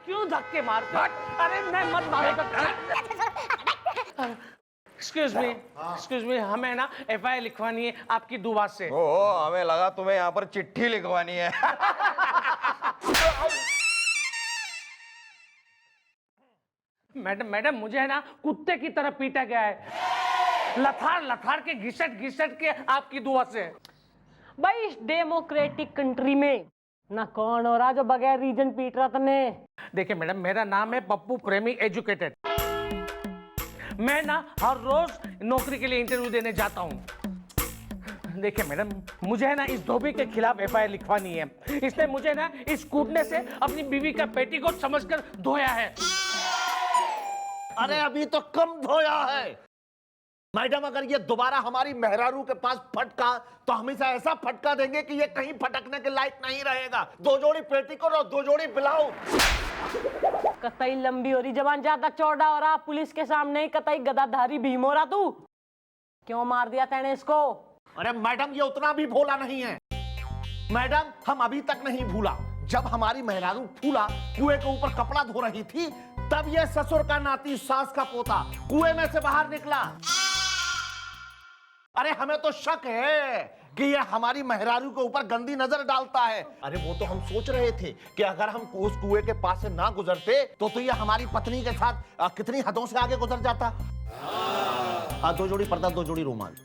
क्यों धक्के मारते हो? अरे मैं मत मारो। एक्सक्यूज मी, हमें ना एफआईआर लिखवानी है आपकी दुआ से। ओ, हमें लगा तुम्हें यहाँ पर चिट्ठी लिखवानी है। मैडम मुझे है ना कुत्ते की तरह पीटा गया है, लथाड़ के घिसट के आपकी दुआ से। भाई इस डेमोक्रेटिक कंट्री में ना कौन हो रहा जो बगैर रीजन पीट रहा तने। देखिए मैडम, मेरा नाम है पप्पू प्रेमी एजुकेटेड। मैं ना हर रोज नौकरी के लिए इंटरव्यू देने जाता हूँ। देखिए मैडम, मुझे है ना इस धोबी के खिलाफ एफआईआर लिखवानी है। इसने मुझे ना इस कूटने से अपनी बीवी का पेटीकोट समझकर धोया है। अरे अभी तो कम धोया है मैडम। अगर ये दोबारा हमारी मेहरारू के पास फटका तो हम इसे ऐसा फटका देंगे कि ये कहीं फटकने के लायक नहीं रहेगा। 2 जोड़ी पेटीकोट और 2 जोड़ी ब्लाउज। कतई लंबी हो रही जबान, ज्यादा चौड़ा हो रहा। पुलिस के सामने ही कतई गदाधारी भीम हो रहा। तू क्यों मार दिया तैने इसको? अरे मैडम, ये उतना भी भोला नहीं है मैडम। हम अभी तक नहीं भूला जब हमारी मेहरारू फूला कुएं के ऊपर कपड़ा धो रही थी, तब ये ससुर का नाती सास का पोता कुएं में से बाहर निकला। अरे हमें तो शक है कि ये हमारी मेहरारू के ऊपर गंदी नजर डालता है। अरे वो तो हम सोच रहे थे कि अगर हम उस कुएं के पास से ना गुजरते तो ये हमारी पत्नी के साथ कितनी हदों से आगे गुजर जाता। 2 जोड़ी पर्दा, 2 जोड़ी रुमाल।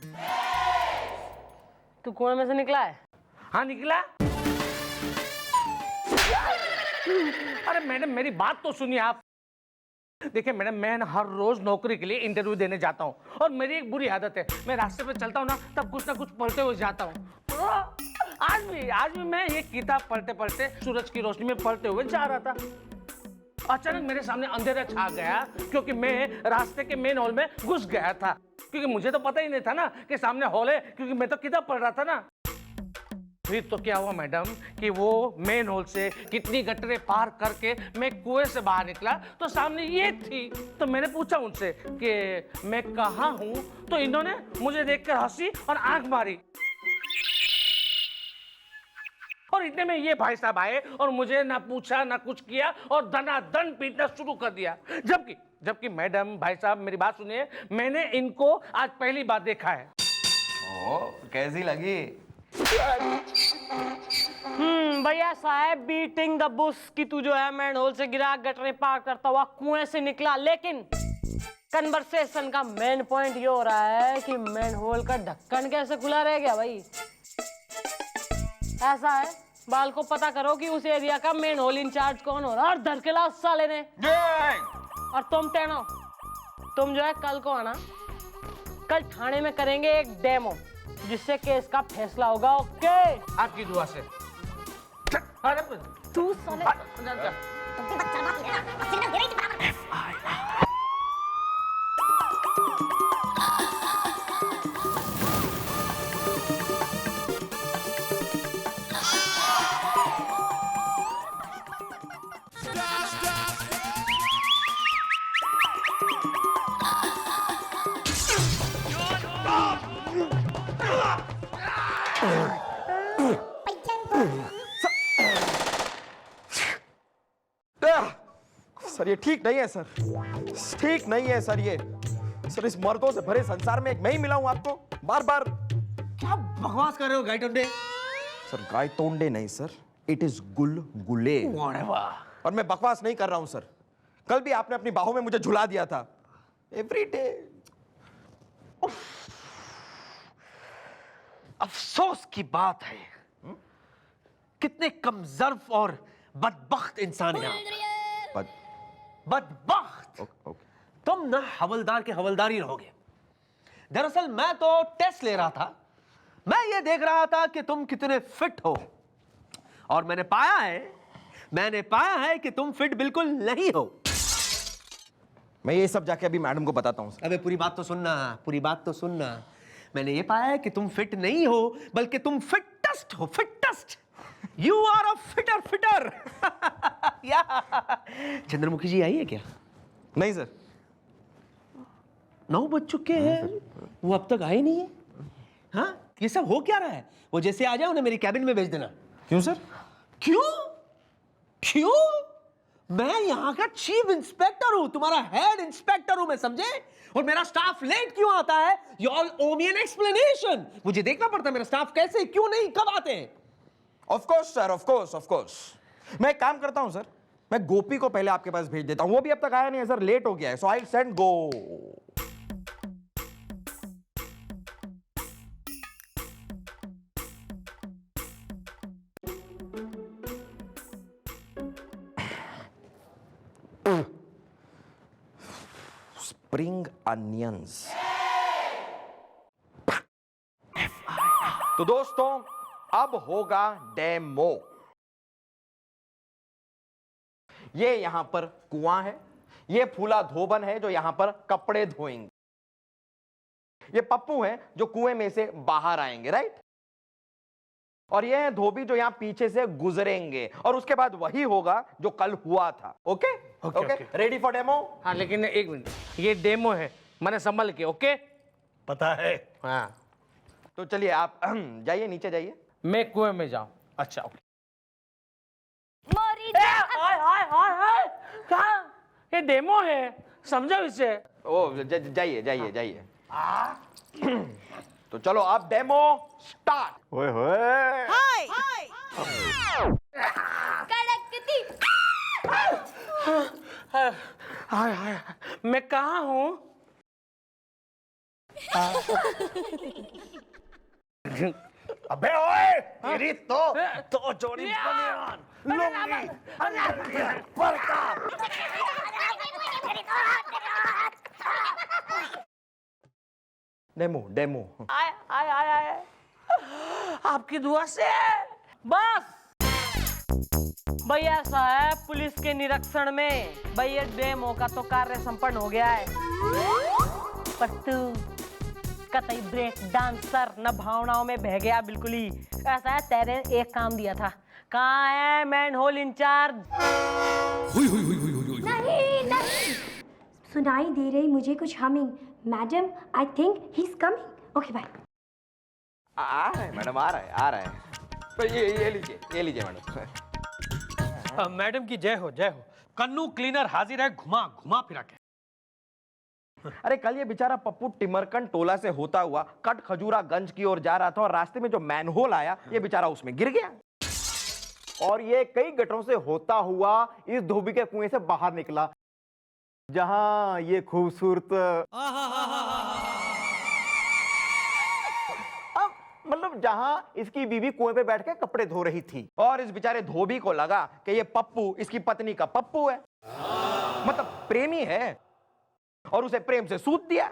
तू कुएं में से निकला है? हाँ निकला। अरे मैडम मेरी बात तो सुनिए आप। देखिए मैडम, मैं ना हर रोज नौकरी के लिए इंटरव्यू देने जाता हूँ और मेरी एक बुरी आदत है, मैं रास्ते पे चलता हूँ ना तब कुछ ना कुछ पढ़ते हुए जाता हूँ। आज भी मैं ये किताब पढ़ते सूरज की रोशनी में पढ़ते हुए जा रहा था। अचानक मेरे सामने अंधेरा छा गया क्योंकि मैं रास्ते के मेन हॉल में घुस गया था। क्योंकि मुझे तो पता ही नहीं था ना कि सामने हॉल है, क्योंकि मैं तो किताब पढ़ रहा था ना। फिर तो क्या हुआ मैडम कि वो मेन हॉल से कितनी गटरे पार करके मैं कुएं से बाहर निकला तो सामने ये थी। तो मैंने पूछा उनसे कि मैं कहाँ हूँ, तो इन्होंने मुझे देखकर हंसी और आंख मारी। और इतने में ये भाई साहब आए और मुझे ना पूछा ना कुछ किया और दनादन पीटना शुरू कर दिया। जबकि मैडम भाई साहब मेरी बात सुनिए, मैंने इनको आज पहली बार देखा है। ओ, कैसी लगी? भैया साहब, बीटिंग द बुश कि तू जो है मैन होल से गिरा, गटरे पार करता हुआ कुएं से निकला। लेकिन कन्वर्सेशन का मेन पॉइंट ये हो रहा है कि मैन होल का ढक्कन कैसे खुला रह गया भाई। ऐसा है, बाल को पता करो कि उस एरिया का मेन होल इंचार्ज कौन हो रहा है और धरकेला उस साले ने। और तुम टेनो, तुम जो है कल को आना। कल थाने में करेंगे एक डेमो जिससे केस का फैसला होगा। ओके? आपकी दुआ से। तू साले सर ये ठीक नहीं है सर, ठीक नहीं है सर। ये सर इस मर्दों से भरे संसार में एक मैं ही मिला हूं आपको बार बार। क्या बकवास कर रहे हो गायटोंडे? सर गायतोंडे नहीं सर, इट इज गुलगुले। और मैं बकवास नहीं कर रहा हूं सर। कल भी आपने अपनी बाहों में मुझे झुला दिया था। Every day. अफसोस की बात है कितने कमजर्फ और बदबख्त इंसान यहाँ। बदबख्त। तुम ना हवलदार के हवलदार ही रहोगे। दरअसल मैं तो टेस्ट ले रहा था, मैं ये देख रहा था कि तुम कितने फिट हो, और मैंने पाया है कि तुम फिट बिल्कुल नहीं हो। मैं ये सब जाके अभी मैडम को बताता हूँ। अबे पूरी बात तो सुनना। मैंने ये पाया है कि तुम फिट नहीं हो बल्कि तुम फिटेस्ट हो। Fittest. You are a fitter. Chandramukhi ji आई है क्या? नहीं सर। 9 बज चुके हैं, वो अब तक आए नहीं है। हाँ, ये सब हो क्या रहा है? वो जैसे आ जाए उन्हें मेरी कैबिन में भेज देना। क्यों सर? क्यों? मैं यहाँ का चीफ इंस्पेक्टर हूँ, तुम्हारा हेड इंस्पेक्टर हूँ मैं, समझे? और मेरा स्टाफ लेट क्यों आता है? You all owe me an explanation. मुझे देखना पड़ता है मेरा स्टाफ कैसे, क्यों नहीं, कब आते हैं। Of course sir, of course, of course. मैं एक काम करता हूं सर, मैं गोपी को पहले आपके पास भेज देता हूं, वो भी अब तक आया नहीं है सर, लेट हो गया है, so I send go. Spring onions. तो दोस्तों अब होगा डेमो। ये यहां पर कुआं है, ये फूला धोबन है जो यहां पर कपड़े धोएंगे, ये पप्पू है जो कुएं में से बाहर आएंगे, राइट? और ये है धोबी जो यहां पीछे से गुजरेंगे, और उसके बाद वही होगा जो कल हुआ था। Okay okay, ready for demo? हाँ लेकिन एक मिनट, ये डेमो है, मैंने संभल के। ओके पता है। हाँ तो चलिए आप जाइए, नीचे जाइए। मैं कुएं में जाऊं? अच्छा ओके। हाय हाय हाय हाय, क्या ये डेमो है, समझो इसे। ओ जाइए जाइए जाइए। तो चलो आप डेमो स्टार्ट। ओए होए, हाय हाय हाय, मैं कहाँ हूँ? अबे ओए, तेरी तो जोड़ी बनियान, लुंगी, अंडरवियर, पर्दा। Demo demo. आय आय आय आय, आपकी दुआ से। बस भैया, ऐसा है पुलिस के निरीक्षण में भैया डेमो का तो कार्य संपन्न हो गया है, पर तू कतई ब्रेक डांसर न भावनाओं में बह गया बिल्कुल ही। ऐसा है, तेरे एक काम दिया था, कहाँ है मैन होल इंचार्ज? नहीं नहीं, सुनाई दे रही मुझे कुछ humming. Madam I think he is coming. Okay bye. आ रहा है मैडम, आ रहा है, आ रहा है। तो ये लीजिए मैडम। मैडम की जय हो, जय हो। कन्नू क्लीनर हाजिर है, घुमा घुमा फिरा के। अरे कल ये बेचारा पप्पू टिमरकन टोला से होता हुआ कट खजूरागंज की ओर जा रहा था, और रास्ते में जो मैनहोल आया ये बेचारा उसमें गिर गया, और ये कई गटरों से होता हुआ इस धोबी के कुएं से बाहर निकला, जहां ये खूबसूरत मतलब जहां इसकी बीवी कुएं पे बैठ के कपड़े धो रही थी, और इस बेचारे धोबी को लगा कि ये पप्पू इसकी पत्नी का पप्पू है, मतलब प्रेमी है, और उसे प्रेम से सूत दिया।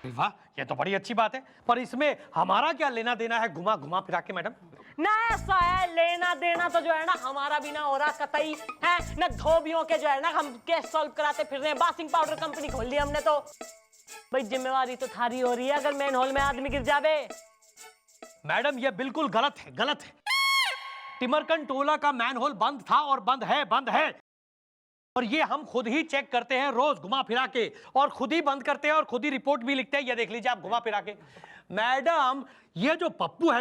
वाह, ये तो बड़ी अच्छी बात है, पर इसमें हमारा क्या लेना देना है घुमा घुमा फिरा के मैडम? ना ऐसा है, लेना देना तो जो है ना हमारा भी ना हो रहा कतई है, ना धोबियों के जो है ना हम केस सॉल्व कराते फिर रहे हैं। बासिंग पाउडर कंपनी खोल ली हमने तो। भाई जिम्मेवारी तो थारी हो रही है अगर मैन होल में आदमी गिर जावे। मैडम ये बिल्कुल गलत है, गलत है। टिमरकन टोला का मैन होल बंद था और बंद है, बंद है, और ये हम खुद ही चेक करते हैं रोज घुमा फिरा के, और खुद ही बंद करते हैं और खुद ही रिपोर्ट भी लिखते हैं। ये देख लीजिए आप घुमा फिरा के। मैडम ये जो पप्पू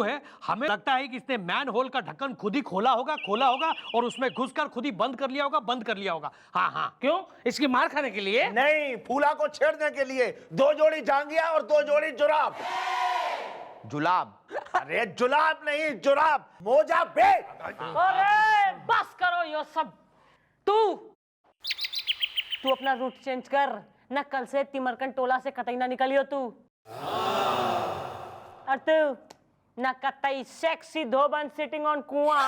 है, हमें लगता है कि इसने मैन होल का ढक्कन खुद ही खोला होगा, और उसमें घुसकर खुद ही बंद कर लिया होगा, बंद कर लिया होगा। हाँ हाँ। क्यों? इसकी मार खाने के लिए? नहीं, फूला को छेड़ने के लिए। 2 जोड़ी जांघिया और 2 जोड़ी जुराब। जुलाब? अरे जुलाब नहीं, जुराब, मोजा बे। अरे बस करो ये सब। तू अपना रूट चेंज कर, न कल से तिमरकन टोला से कतई ना निकलियो तू। और तू न कतई सेक्सी धोबन सिटिंग ऑन कुआं,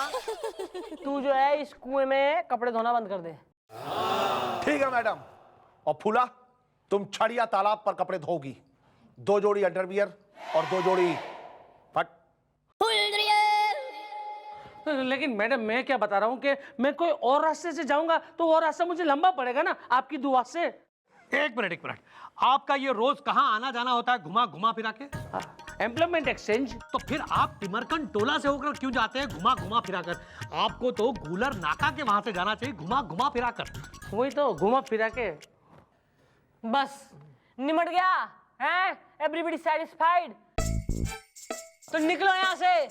तू जो है इस कुएं में कपड़े धोना बंद कर दे। ठीक है मैडम। और फूला, तुम छड़िया तालाब पर कपड़े धोगी। 2 जोड़ी अंडरवियर और 2 जोड़ी फट। लेकिन मैडम मैं क्या बता रहा हूँ कि मैं कोई और रास्ते से जाऊंगा तो वो रास्ता मुझे लंबा पड़ेगा ना, आपकी दुआ से। एक मिनट, आपका ये रोज कहाँ आना जाना होता है घुमा घुमा फिरा के? Employment exchange. तो फिर आप टिमरकन टोला से होकर क्यों जाते हैं घुमा घुमा फिरा कर? आपको तो गूलर नाका के वहां से जाना चाहिए घुमा घुमा फिरा कर। वही तो, घुमा फिरा के। बस निमट गया है, एवरीबॉडी सेटिस्फाइड? तो निकलो यहाँ से।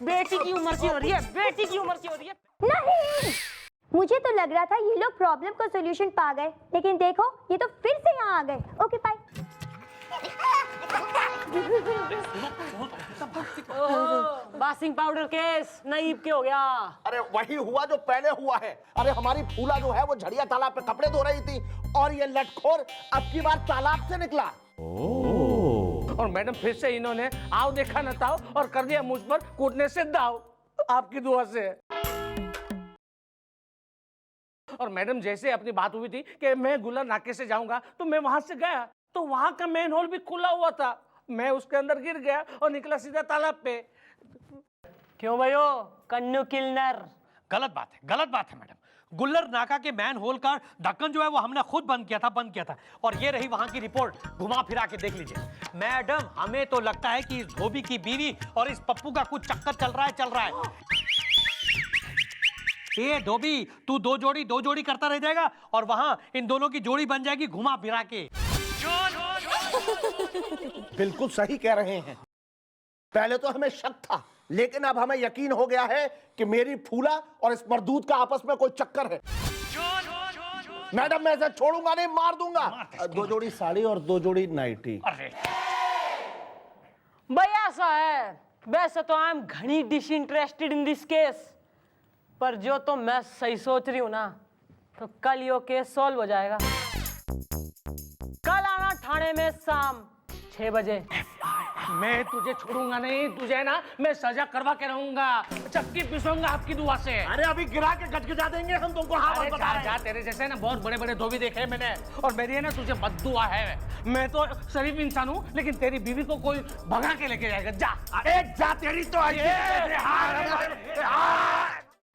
बेटी की उम्र की हो रही है, बेटी की उम्र की हो रही है। नहीं, मुझे तो लग रहा था ये लोग प्रॉब्लम को सॉल्यूशन पा गए, लेकिन देखो ये तो फिर से यहाँ आ गए। Okay bye. वाशिंग पाउडर केस नईब के हो गया। अरे वही हुआ जो पहले हुआ है। अरे हमारी फूला जो है वो झड़िया तालाब पे कपड़े धो रही थी और ये लटखोर अब की बार तालाब से निकला। और मैडम फिर से इन्होंने आओ देखा न ताओ और कर दिया मुझ पर कूटने से दाव, आपकी दुआ से। और मैडम जैसे अपनी बात हुई थी कि मैं गुलर नाके से जाऊंगा, तो मैं वहां से गया तो वहां का मेन होल भी खुला हुआ था। मैं उसके अंदर गिर गया और निकला सीधा तालाब पे। क्यों भाइयों, कन्नू किलनर? गलत बात है मैडम। गुल्लर नाका के मैन होल का ढक्कन जो है वो हमने खुद बंद किया था। और ये रही वहां की रिपोर्ट, घुमा फिरा के देख लीजिए। मैडम हमें तो लगता है कि इस धोबी की बीवी और इस पप्पू का कुछ चक्कर चल रहा है। ये धोबी, तू दो जोड़ी करता रह जाएगा और वहां इन दोनों की जोड़ी बन जाएगी घुमा फिरा के। बिल्कुल सही कह रहे हैं। पहले तो हमें शक था, लेकिन अब हमें यकीन हो गया है कि मेरी फूला और इस मर्दूद का आपस में कोई चक्कर है। मैडम मैं इसे छोड़ूंगा नहीं, मार दूंगा। 2 जोड़ी साड़ी और 2 जोड़ी नाइटी। भाई ऐसा है, वैसे तो आई एम घनी डिसइंटरेस्टेड इन दिस केस, पर जो तो मैं सही सोच रही हूं ना, तो कल यो केस सॉल्व हो जाएगा। कल आना थाने में शाम 6 बजे। मैं तुझे छोड़ूंगा नहीं, तुझे ना मैं सजा करवा के रहूंगा, चक्की पिसूंगा आपकी दुआ से। अरे अभी गिरा के गजगजा देंगे हम तुमको। अरे जा, तेरे जैसे ना बहुत बड़े बड़े धोबी देखे हैं मैंने, और मेरी है ना तुझे बद्दुआ है। मैं तो शरीफ इंसान हूँ, लेकिन तेरी बीवी को कोई भगा के लेके जाएगा। जा, अरे जा, तेरी तो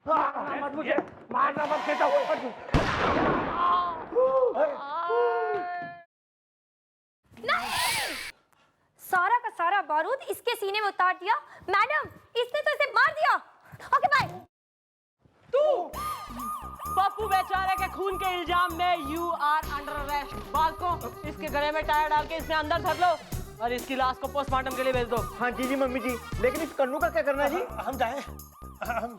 मत मुझे मारना मत, कहता सारा का सारा बारूद इसके सीने में उतार दिया। मैडम इसने तो इसे मार दिया। Okay bye. पप्पू बेचारे के खून के इल्जाम में यू आर अंडर अरेस्ट। बालको, इसके गले में टायर डाल के इसे अंदर धर लो और इसकी लाश को पोस्टमार्टम के लिए भेज दो। हाँ जी मम्मी जी, लेकिन इस कन्नू का क्या करना है जी? हम जाए।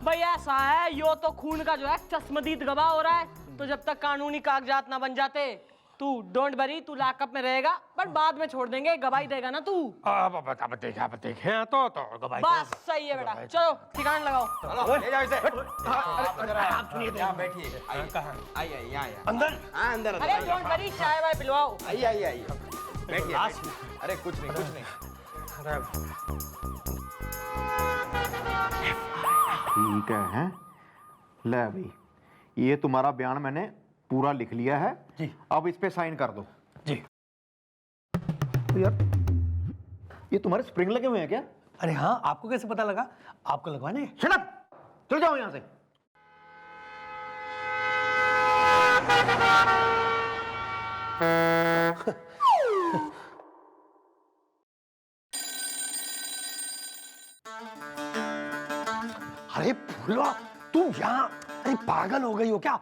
भाई ऐसा है, यो तो खून का जो है चश्मदीद गवाह हो रहा है, तो जब तक कानूनी कागजात ना बन जाते तू डोंट वरी, तू लॉकअप में रहेगा, पर बाद में छोड़ देंगे। गवाही देगा ना तू? अब देखे तो गवाही। बस सही है बेटा, चलो ठिकाना लगाओ। ले जाओ इसे। आप सुनिए, यहाँ बैठिए। आइए यहाँ अंदर। हाँ अंदर। अरे डोंट वरी, चाय वाय पिलवाओ। आइए बैठिए। अरे कुछ नहीं। ठीक है। ले भाई, ये तुम्हारा बयान मैंने पूरा लिख लिया है जी। अब इस पे साइन कर दो जी। तो यार ये तुम्हारे स्प्रिंग लगे हुए हैं क्या? अरे हाँ, आपको कैसे पता लगा? आपको लगवाने? शट अप, चल जाओ यहां से। अरे फूला, तुम यहाँ? अरे पागल हो गई हो क्या?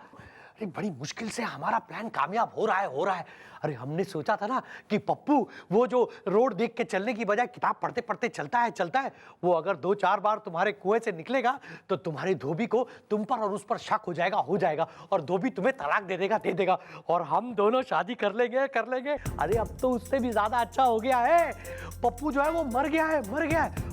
अरे बड़ी मुश्किल से हमारा प्लान कामयाब हो रहा है। अरे हमने सोचा था ना कि पप्पू वो जो रोड देख के चलने की बजाय किताब पढ़ते पढ़ते चलता है, वो अगर 2-4 बार तुम्हारे कुएं से निकलेगा तो तुम्हारी धोबी को तुम पर और उस पर शक हो जाएगा और धोबी तुम्हें तलाक दे देगा और हम दोनों शादी कर लेंगे। अरे अब तो उससे भी ज्यादा अच्छा हो गया है, पप्पू जो है वो मर गया है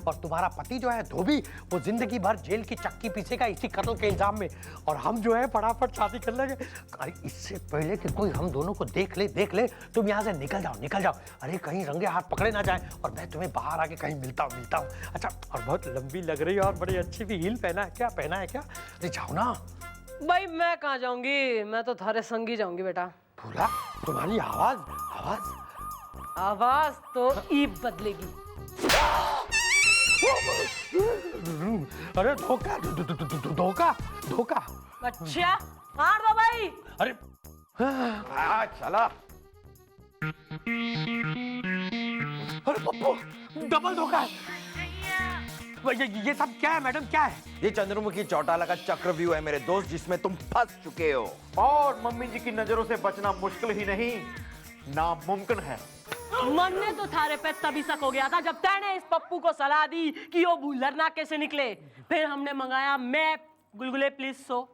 और तुम्हारा पति जो है धोबी, वो जिंदगी भर जेल की चक्की पीछेगा इसी कत्ल के इल्जाम में, और हम जो है फटाफट शादी कर लेंगे। अरे इससे पहले कि कोई हम दोनों को देख ले, तुम यहाँ से निकल जाओ। अरे कहीं रंगे हाथ पकड़े ना जाए और मैं तुम्हें बाहर आके कहीं मिलता हूँ। अच्छा, और बहुत लंबी लग रही है और बड़ी अच्छी भी हील पहना है क्या? अरे जाओ ना। भाई मैं कहाँ जाऊंगी, मैं तो थारे संग ही जाऊंगी बेटा। भूला, तुम्हारी आवाज तो ईब बदलेगी। अरे धोखा। अच्छा मार दो भाई। अरे चला। अरे पप्पू, डबल धोखा। ये सब क्या है मैडम, क्या है? ये चंद्रमुखी चौटाला का चक्रव्यूह है मेरे दोस्त, जिसमें तुम फंस चुके हो। और मम्मी जी की नजरों से बचना मुश्किल ही नहीं, नामुमकिन है। मन ने तो थारे पे तभी शक हो गया था जब तैने इस पप्पू को सलाह दी कि वो भूलर नाके से निकले। फिर हमने मंगाया मैप, गुलगुले प्लीज सो।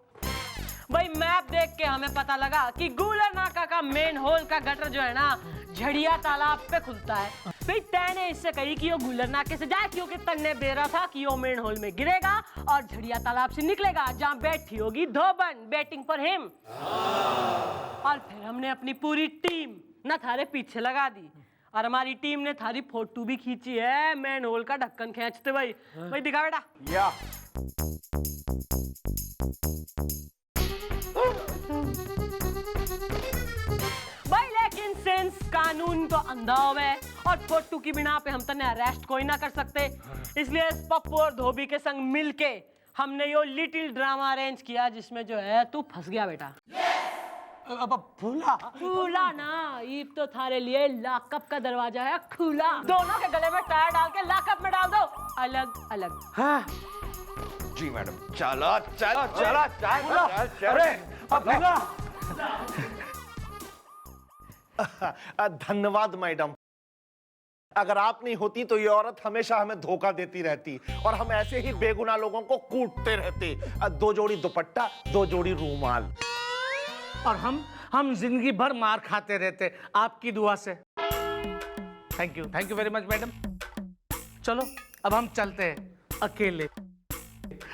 भाई मैप देख के हमें पता लगा कि गूलर नाका का मेन होल का गटर जो है ना झड़िया तालाब पे खुलता है। भाई तैने इससे कही कि वो गूलर नाके से जाए क्योंकि तन्ने बेरा था कि वो मेन होल में गिरेगा और झड़िया तालाब से निकलेगा जहाँ बैठी होगी धोबन बेटिंग फॉर हिम। और फिर हमने अपनी पूरी टीम ना थारे पीछे लगा दी और हमारी टीम ने थारी फोटो भी खींची है मेन होल का ढक्कन खींचते। भाई भाई दिखा बेटा। या भाई लेकिन सिंस कानून तो अंधा हुआ और फोटो की बिना पे हम तने अरेस्ट कोई ना कर सकते, इसलिए पप्पू और धोबी के संग मिलके हमने यो लिटिल ड्रामा अरेंज किया जिसमें जो है तू फंस गया बेटा। अब फूला खुला ना, ये तो थारे लिए लॉकअप का दरवाजा है खुला। दोनों के गले में टायर डाल के लॉकअप में डाल दो अलग अलग। हाँ जी मैडम। चलो चलो चलो चलो। अरे अब फूला। धन्यवाद मैडम, अगर आप नहीं होती तो ये औरत हमेशा हमें धोखा देती रहती और हम ऐसे ही बेगुनाह लोगों को कूटते रहते। 2 जोड़ी दुपट्टा 2 जोड़ी रूमाल। और हम जिंदगी भर मार खाते रहते आपकी दुआ से। Thank you very much madam. चलो अब हम चलते हैं अकेले।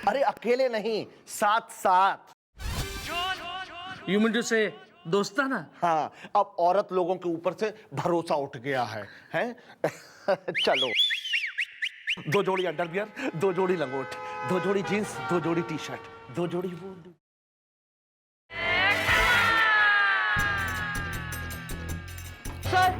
अरे अकेले नहीं, साथ साथ। यू मीन टू से दोस्ताना? हाँ, अब औरत लोगों के ऊपर से भरोसा उठ गया है? चलो 2 जोड़ी अंडरवियर 2 जोड़ी लंगोट 2 जोड़ी जींस 2 जोड़ी टी शर्ट 2 जोड़ी वो। सर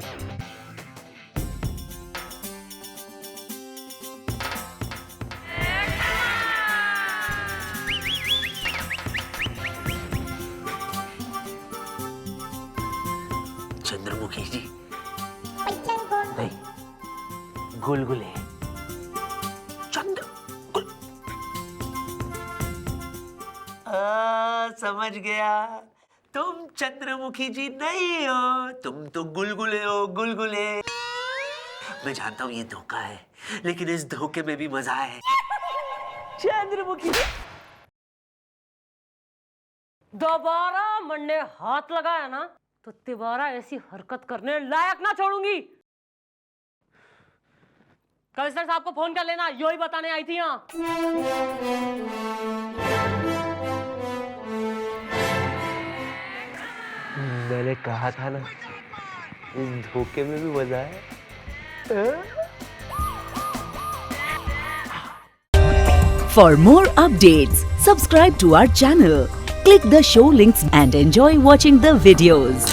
चंद्रमुखी जी नहीं, गुलगुले। समझ गया, तुम चंद्रमुखी जी नहीं हो, तुम तो गुलगुले हो गुलगुले। मैं जानता हूं ये धोखा है, लेकिन इस धोखे में भी मजा है। चंद्रमुखी जी दोबारा मन्ने हाथ लगाया ना तो तिबारा ऐसी हरकत करने लायक ना छोड़ूंगी। कमिश्नर साहब को फोन कर लेना, यो ही बताने आई थी यहाँ। मैंने कहा था ना, इस धोखे में भी मजा है। For more updates, subscribe to our channel, click the show links and enjoy watching the videos.